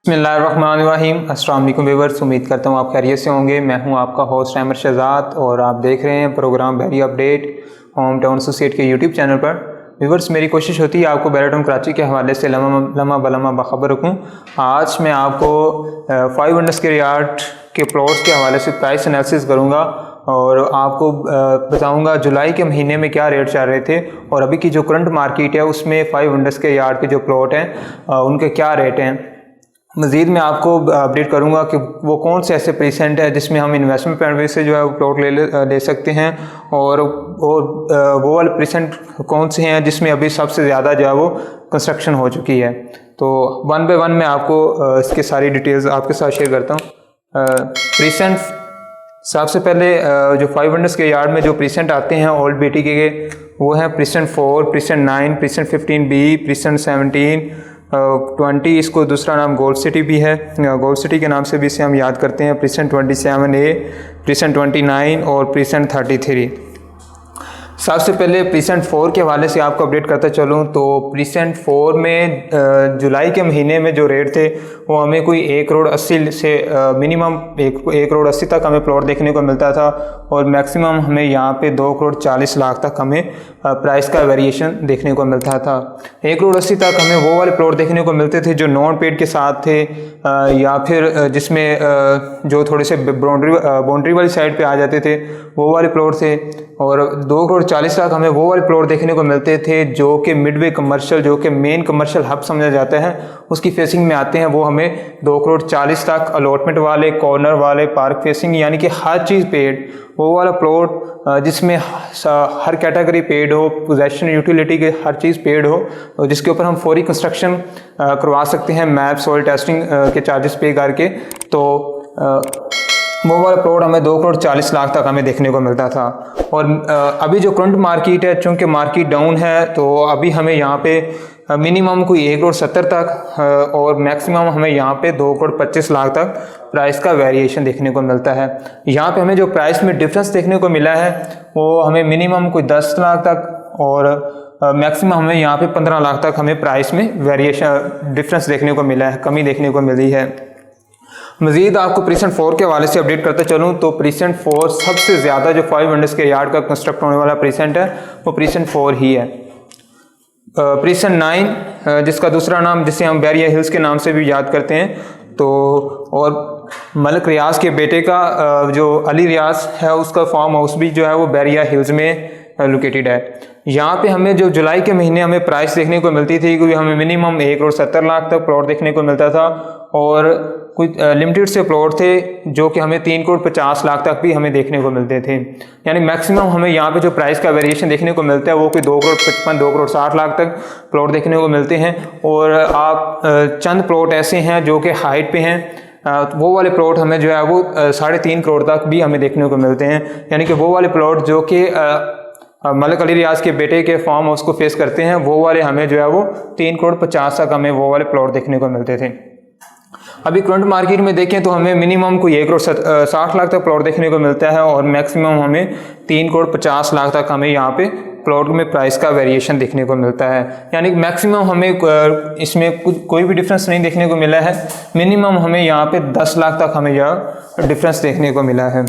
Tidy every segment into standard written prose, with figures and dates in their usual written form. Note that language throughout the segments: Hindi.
बिस्मिल्लाहिर्रहमानिर्रहीम। अस्सलाम वालेकुम व्यूअर्स, उम्मीद करता हूँ आप खैरियत से होंगे। मैं हूँ आपका होस्ट अहमद शहजाद और आप देख रहे हैं प्रोग्राम बैरी अपडेट होम टाउन एसोसिएट के यूट्यूब चैनल पर। व्यूअर्स, मेरी कोशिश होती है आपको बैरी टाउन कराची के हवाले से लम्हा बलम्हा बाखबर रखूँ। आज मैं आपको 5 वंडर्स के यार्ड के प्लॉट्स के हवाले से प्राइस एनालिसिस करूँगा और आपको बताऊंगा जुलाई के महीने में क्या रेट चल रहे थे और अभी की जो करंट मार्केट है उसमें 5 वंडर्स के यार्ड के जो प्लॉट हैं उनके क्या रेट हैं। मज़ीद मैं आपको अपडेट करूंगा कि वो कौन से ऐसे प्रीसेंट है जिसमें हम इन्वेस्टमेंट पॉइंट से जो है वो प्लॉट ले सकते हैं और वो वाले प्रीसेंट कौन से हैं जिसमें अभी सबसे ज़्यादा जो है वो कंस्ट्रक्शन हो चुकी है। तो वन बाय वन मैं आपको इसके सारी डिटेल्स आपके साथ शेयर करता हूँ। प्रीसेंट सबसे पहले जो 5 वंडर्स के यार्ड में जो प्रीसेंट आते हैं ओल्ड बीटी के वो हैं precinct 4, precinct 9, precinct 15B, precinct 17, 20। इसको दूसरा नाम गोल्ड सिटी भी है, गोल्ड सिटी के नाम से भी इसे हम याद करते हैं। प्रीसेंट 27A, प्रीसेंट 29 और प्रीसेंट 33। सबसे पहले प्रीसेंट 4 के हवाले से आपको अपडेट करता चलूँ तो प्रीसेंट 4 में जुलाई के महीने में जो रेट थे वो हमें कोई 1 करोड़ 80 से मिनिमम 1 करोड़ 80 तक हमें प्लॉट देखने को मिलता था और मैक्सिमम हमें यहाँ पे 2 करोड़ 40 लाख तक हमें प्राइस का वेरिएशन देखने को मिलता था। 1 करोड़ 80 तक हमें वो वाले प्लॉट देखने को मिलते थे जो नॉन पेड के साथ थे या फिर जिसमें जो थोड़े से बाउंड्री वाली साइड पे आ जाते थे वो वाले प्लॉट थे। और 2 करोड़ 40 लाख हमें वो वाले प्लॉट देखने को मिलते थे जो कि मिडवे कमर्शियल, जो कि मेन कमर्शियल हब समझा जाता है, उसकी फेसिंग में आते हैं। वो हमें 2 करोड़ 40 तक अलॉटमेंट वाले, कॉर्नर वाले, पार्क फेसिंग, यानी कि हर चीज़ पेड, वो वाला प्लॉट जिसमें हर कैटेगरी पेड हो, पोजेशन यूटिलिटी के हर चीज़ पेड हो, जिसके ऊपर हम फौरी कंस्ट्रक्शन करवा सकते हैं मैप सॉइल टेस्टिंग के चार्जेस पे करके। तो वो वाला प्लॉट हमें 2 करोड़ 40 लाख तक हमें देखने को मिलता था। और अभी जो करंट मार्केट है, चूँकि मार्केट डाउन है, तो अभी हमें यहाँ पे मिनिमम कोई 1 करोड़ 70 तक और मैक्सिमम हमें यहाँ पे 2 करोड़ 25 लाख तक प्राइस का वेरिएशन देखने को मिलता है। यहाँ पे हमें जो प्राइस में डिफरेंस देखने को मिला है वो हमें मिनिमम कोई 10 लाख तक और मैक्सिमम हमें यहाँ पे 15 लाख तक हमें प्राइस में वेरिएशन डिफरेंस देखने को मिला है, कमी देखने को मिली है। मज़ीद आपको प्रीसेंट 4 के हवाले से अपडेट करते चलूँ तो प्रीसेंट 4 सबसे ज़्यादा जो 5 वंडर्स के यार्ड का कंस्ट्रक्ट होने वाला प्रीसेंट है वो प्रीसेंट 4 ही है। प्रीसेंट 9 जिसका दूसरा नाम जिसे हम बैरिया हिल्स के नाम से भी याद करते हैं, तो और मलिक रियाज के बेटे का जो अली रियाज है उसका फार्म हाउस भी जो है वो बैरिया हिल्स में लोकेटेड है। यहाँ पे हमें जो जुलाई के महीने हमें प्राइस देखने को मिलती थी क्योंकि हमें मिनिमम 1 करोड़ 70 लाख तक प्लॉट देखने को मिलता था और कुछ लिमिटेड से प्लॉट थे जो कि हमें 3 करोड़ 50 लाख तक भी हमें देखने को मिलते थे। यानी मैक्सिमम हमें यहाँ पे जो प्राइस का वेरिएशन देखने को मिलता है वो कोई 2 करोड़ 55, 2 करोड़ 60 लाख तक प्लॉट देखने को मिलते हैं। और आप चंद प्लॉट ऐसे हैं जो कि हाइट पे हैं, वो वाले प्लॉट हमें जो है वो 3.5 करोड़ तक भी हमें देखने को मिलते हैं। यानी कि वो वाले प्लॉट जो कि मलिक अली रियाज के बेटे के फार्म हाउस को फेस करते हैं वो वाले हमें जो है वो 3 करोड़ 50 तक हमें वो वाले प्लॉट देखने को मिलते थे। अभी करंट मार्केट में देखें तो हमें मिनिमम कोई 1 करोड़ 60 लाख तक प्लॉट देखने को मिलता है और मैक्सिमम हमें 3 करोड़ 50 लाख तक हमें यहाँ पे प्लॉट में प्राइस का वेरिएशन देखने को मिलता है। यानी मैक्सिमम हमें इसमें कोई भी डिफरेंस नहीं देखने को मिला है, मिनिमम हमें यहाँ पे 10 लाख तक हमें यह डिफरेंस देखने को मिला है।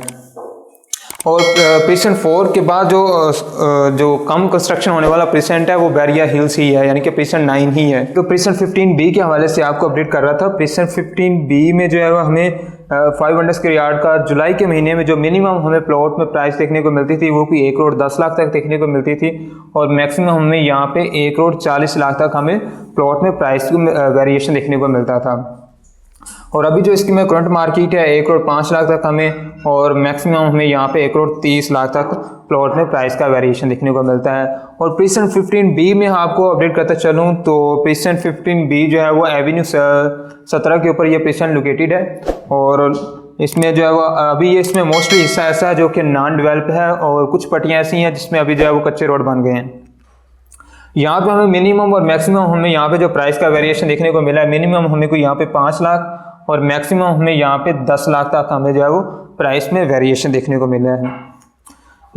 और प्रीसेंट 4 के बाद जो कम कंस्ट्रक्शन होने वाला प्रीसेंट है वो बैरिया हिल्स ही है, यानी कि प्रीसेंट 9 ही है। तो प्रीसेंट 15B के हवाले से आपको अपडेट कर रहा था। प्रीसेंट 15B में जो है वो हमें 5 वंडर्स के यार्ड का जुलाई के महीने में जो मिनिमम हमें प्लॉट में प्राइस देखने को मिलती थी वो कोई 1 करोड़ 10 लाख तक देखने को मिलती थी और मैक्सिमम हमें यहाँ पे 1 करोड़ 40 लाख तक हमें प्लॉट में प्राइस वेरिएशन देखने को मिलता था। और अभी जो इसकी में करंट मार्केट है 1 करोड़ 5 लाख तक हमें और मैक्सिमम हमें यहाँ पे 1 करोड़ 30 लाख तक प्लॉट में प्राइस का वेरिएशन देखने को मिलता है। और प्रीसेंट 15B में आपको अपडेट करता चलूँ तो प्रीसेंट 15B जो है वो एवेन्यू 17 के ऊपर ये प्रीसेंट लोकेटेड है और इसमें जो है वो अभी ये इसमें मोस्टली हिस्सा ऐसा है जो कि नॉन डेवलप है और कुछ पट्टियाँ ऐसी हैं जिसमें अभी जो है वो कच्चे रोड बन गए हैं। यहाँ पे हमें मिनिमम और मैक्सिमम हमें यहाँ पे जो प्राइस का वेरिएशन देखने को मिला है, मिनिमम हमें को यहाँ पे 5 लाख और मैक्सिमम हमें यहाँ पे 10 लाख तक हमें जो है वो प्राइस में वेरिएशन देखने को मिला है।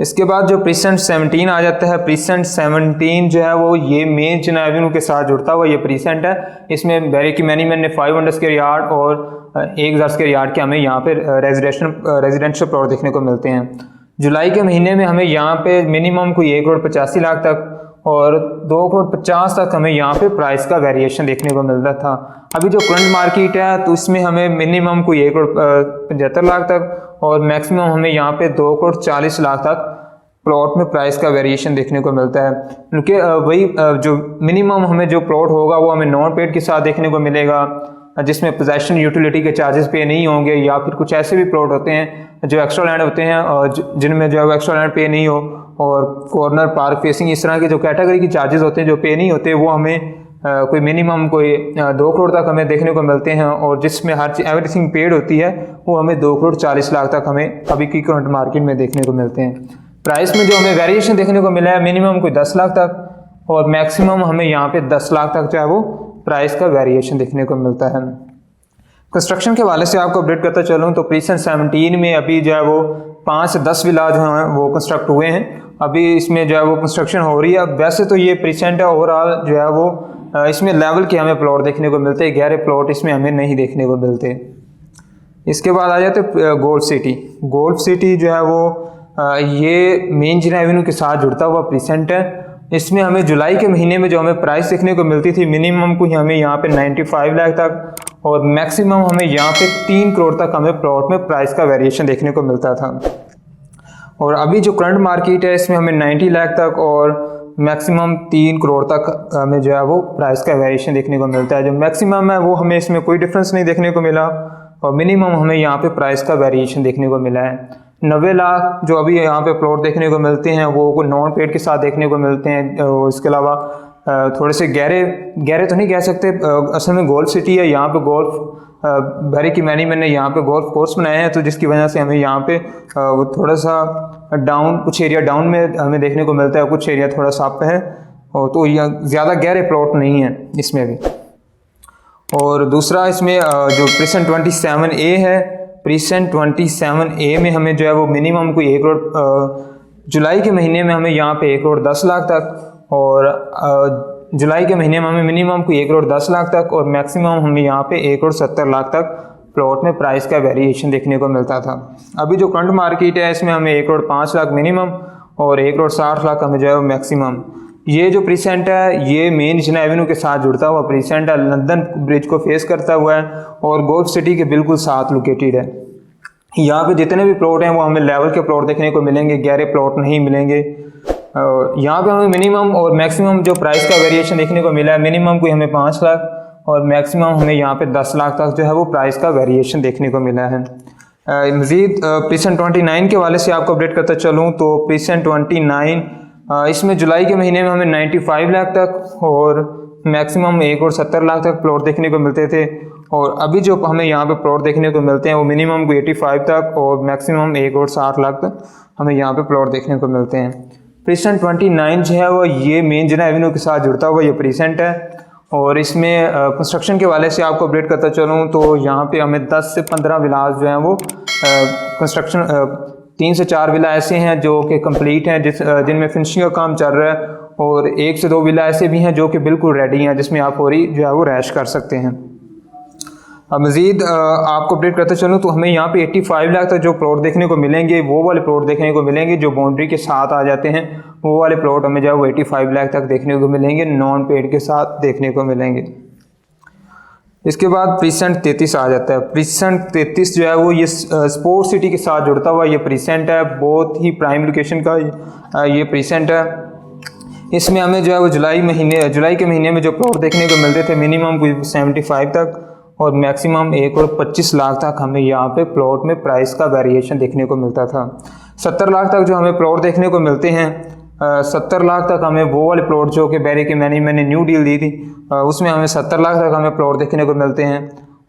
इसके बाद जो प्रीसेंट 17 आ जाता है। प्रीसेंट 17 जो है वो ये मेन चेन्नई एवेन्यू के साथ जुड़ता हुआ ये प्रीसेंट है। इसमें बैरिकी मैनीमैन ने 500 स्क्वायर यार्ड और 1000 स्क्वायर यार्ड के हमें यहाँ पे रेजिडेंशियल प्लॉट देखने को मिलते हैं। जुलाई के महीने में हमें यहाँ पे मिनिमम कोई 1,85,00,000 तक और 2,50,00,000 तक हमें यहाँ पे प्राइस का वेरिएशन देखने को मिलता था। अभी जो करंट मार्केट है तो इसमें हमें मिनिमम कोई 1,75,00,000 तक और मैक्सिमम हमें यहाँ पे 2,40,00,000 तक प्लॉट में प्राइस का वेरिएशन देखने को मिलता है। क्योंकि वही जो मिनिमम हमें जो प्लॉट होगा वो हमें नॉन पेड के साथ देखने को मिलेगा, जिसमें पोजेशन यूटिलिटी के चार्जेस पे नहीं होंगे, या फिर कुछ ऐसे भी प्लॉट होते हैं जो एक्स्ट्रा लैंड होते हैं और जिनमें जो है एक्स्ट्रा लैंड पे नहीं हो, और कॉर्नर पार्क फेसिंग इस तरह के जो कैटेगरी की चार्जेस होते हैं जो पे नहीं होते, वो हमें कोई मिनिमम कोई 2 करोड़ तक हमें देखने को मिलते हैं, और जिसमें हर चीज एवरीथिंग पेड होती है वो हमें 2,40,00,000 तक हमें अभी की करंट मार्केट में देखने को मिलते हैं। प्राइस में जो हमें वेरिएशन देखने को मिला है मिनिमम कोई 10 लाख तक और मैक्सिमम हमें यहाँ पे 10 लाख तक जो है वो प्राइस का वेरिएशन देखने को मिलता है। कंस्ट्रक्शन के हवाले से आपको अपडेट करता चलूँ तो प्रीसेंट 17 में अभी जो है वो 5 से 10 विला जो हैं वो कंस्ट्रक्ट हुए हैं। अभी इसमें जो है वो कंस्ट्रक्शन हो रही है। वैसे तो ये प्रीसेंट है, ओवरऑल जो है वो इसमें लेवल के हमें प्लॉट देखने को मिलते हैं, गहरे प्लॉट इसमें हमें नहीं देखने को मिलते। इसके बाद आ जाते गोल्फ सिटी। गोल्फ सिटी जो है वो ये मेन चेन्नई एवेन्यू के साथ जुड़ता हुआ प्रीसेंट है। इसमें हमें जुलाई के महीने में जो हमें प्राइस देखने को मिलती थी मिनिमम को हमें यहाँ पे 95 लाख तक और मैक्सिमम हमें यहाँ पे 3 करोड़ तक हमें प्लॉट में प्राइस का वेरिएशन देखने को मिलता था। और अभी जो करंट मार्केट है इसमें हमें 90 लाख तक और मैक्सिमम 3 करोड़ तक हमें जो है वो प्राइस का वेरिएशन देखने को मिलता है। जो मैक्सिमम है वो हमें इसमें कोई डिफरेंस नहीं देखने को मिला और मिनिमम हमें यहाँ पे प्राइस का वेरिएशन देखने को मिला है। 90 लाख जो अभी यहाँ पे प्लॉट देखने को मिलते हैं वो नॉन पेड के साथ देखने को मिलते हैं। और इसके अलावा थोड़े से गहरे तो नहीं कह सकते, असल में गोल्फ सिटी है। यहाँ पे गोल्फ बैरिकी मैनीमैन ने यहाँ पे गोल्फ कोर्स बनाए हैं, तो जिसकी वजह से हमें यहाँ पे थोड़ा सा डाउन, कुछ एरिया डाउन में हमें देखने को मिलता है, कुछ एरिया थोड़ा सा अप है, और तो यह ज़्यादा गहरे प्लॉट नहीं है इसमें भी। और दूसरा इसमें जो प्रीसेंट 27A है, प्रीसेंट 27A में हमें जो है वो मिनिमम कोई 1 करोड़ जुलाई के महीने में हमें यहाँ पे 1 करोड़ 10 लाख तक और जुलाई के महीने में हमें मिनिमम कोई 1 करोड़ 10 लाख तक और मैक्सिमम हमें यहाँ पे 1 करोड़ 70 लाख तक प्लॉट में प्राइस का वेरिएशन देखने को मिलता था। अभी जो करंट मार्केट है इसमें हमें 1 करोड़ 5 लाख मिनिमम और 1 करोड़ 60 लाख हमें जो है मैक्सिमम। ये जो प्रीसेंट है ये मेन चेन्नई एवेन्यू के साथ जुड़ता हुआ प्रीसेंट है, लंदन ब्रिज को फेस करता हुआ है और गोल्फ सिटी के बिल्कुल साथ लोकेटेड है। यहाँ पे जितने भी प्लॉट हैं वो हमें लेवल के प्लॉट देखने को मिलेंगे, गहरे प्लॉट नहीं मिलेंगे। और यहाँ पे हमें मिनिमम और मैक्सिमम जो प्राइस का वेरिएशन देखने को मिला है मिनिमम कोई हमें 5 लाख और मैक्सिमम हमें यहाँ पे 10 लाख तक जो है वो प्राइस का वेरिएशन देखने को मिला है। मज़ीद प्रीसेंट 29 के वाले से आपको अपडेट करता चलूँ तो प्रीसेंट 29 इसमें जुलाई के महीने में हमें 95 लाख तक और मैक्सिमम 1 करोड़ 70 लाख तक प्लॉट देखने को मिलते थे। और अभी जो हमें यहाँ पे प्लॉट देखने को मिलते हैं वो मिनिमम को 85 तक और मैक्सिमम 1 करोड़ 60 लाख तक हमें यहाँ पे प्लॉट देखने को मिलते हैं। प्रीसेंट 29 जो है वो ये मेन चेन्नई एवेन्यू के साथ जुड़ता हुआ ये प्रीसेंट है। और इसमें कंस्ट्रक्शन के वाले से आपको अपडेट करता चलूँ तो यहाँ पे हमें 10 से 15 विलास जो हैं वो कंस्ट्रक्शन 3 से 4 विला ऐसे हैं जो कि कंप्लीट हैं जिनमें फिनिशिंग का काम चल रहा है और 1 से 2 विला ऐसे भी हैं जो कि बिल्कुल रेडी हैं जिसमें आप फौरी जो है वो रैश कर सकते हैं। मज़ीद आपको अपडेट करते चलूँ तो हमें यहाँ पे 85 लाख तक जो प्लॉट देखने को मिलेंगे वो वाले प्लॉट देखने को मिलेंगे जो बाउंड्री के साथ आ जाते हैं, वो वाले प्लॉट हमें जो है वो 85 लाख तक देखने को मिलेंगे, नॉन पेड के साथ देखने को मिलेंगे। इसके बाद प्रीसेंट 33 आ जाता है। प्रीसेंट 33 जो है वो ये स्पोर्ट सिटी के साथ जुड़ता हुआ ये प्रीसेंट है, बहुत ही प्राइम लोकेशन का ये प्रीसेंट है। इसमें हमें जो है वो जुलाई के महीने में जो प्लॉट देखने को मिलते थे मिनिमम कोई 75 तक और मैक्सिमम 1 करोड़ 25 लाख तक हमें यहाँ पे प्लॉट में प्राइस का वेरिएशन देखने को मिलता था। 70 लाख तक जो हमें प्लॉट देखने को मिलते हैं 70 लाख तक हमें वो वाले प्लॉट जो कि बैरिकी मैंने न्यू डील दी थी उसमें हमें 70 लाख तक हमें प्लॉट देखने को मिलते हैं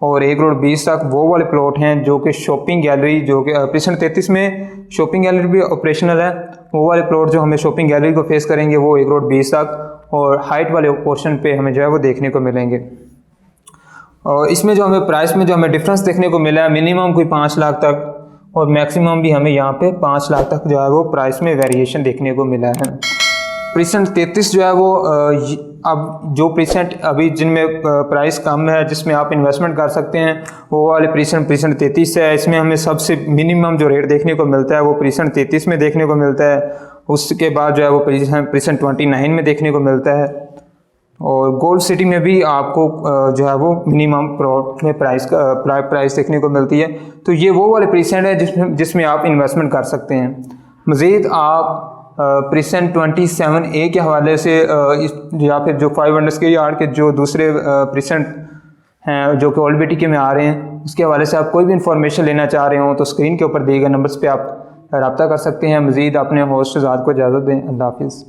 और 1 करोड़ 20 तक वो वाले प्लॉट हैं जो कि शॉपिंग गैलरी, जो कि प्रीसेंट 33 में शॉपिंग गैलरी भी ऑपरेशनल है, वो वाले प्लॉट जो हमें शॉपिंग गैलरी को फेस करेंगे वो 1 करोड़ 20 तक और हाइट वाले पोर्शन पे हमें जो है वो देखने को मिलेंगे। और इसमें जो हमें प्राइस में जो हमें डिफरेंस देखने को मिला है मिनिमम कोई 5 लाख तक और मैक्सिमम भी हमें यहाँ पे 5 लाख तक जो है वो प्राइस में वेरिएशन देखने को मिला है। प्रीसेंट 33 जो है वो अब जो प्रीसेंट अभी जिनमें प्राइस कम है जिसमें आप इन्वेस्टमेंट कर सकते हैं वो वाले प्रीसेंट 33 है। इसमें हमें सबसे मिनिमम जो रेट देखने को मिलता है वो प्रीसेंट 33 में देखने को मिलता है। उसके बाद जो है वो प्रीसेंट 29 में देखने को मिलता है। और गोल्ड सिटी में भी आपको जो है वो मिनिमम प्लॉट में प्राइस देखने को मिलती है। तो ये वो वाले प्रीसेंट है जिसमें आप इन्वेस्टमेंट कर सकते हैं। मज़ीद आप प्रीसेंट 27A के हवाले से या फिर जो 500 के यार्ड के जो दूसरे प्रीसेंट हैं जो कि OLBTK में आ रहे हैं उसके हवाले से आप कोई भी इंफॉर्मेशन लेना चाह रहे हो तो स्क्रीन के ऊपर दिए गए नंबर्स पे आप रब्ता कर सकते हैं। मज़ीद अपने होस्ट ज़ात को इजाज़त दें। अल्लाह हाफिज़।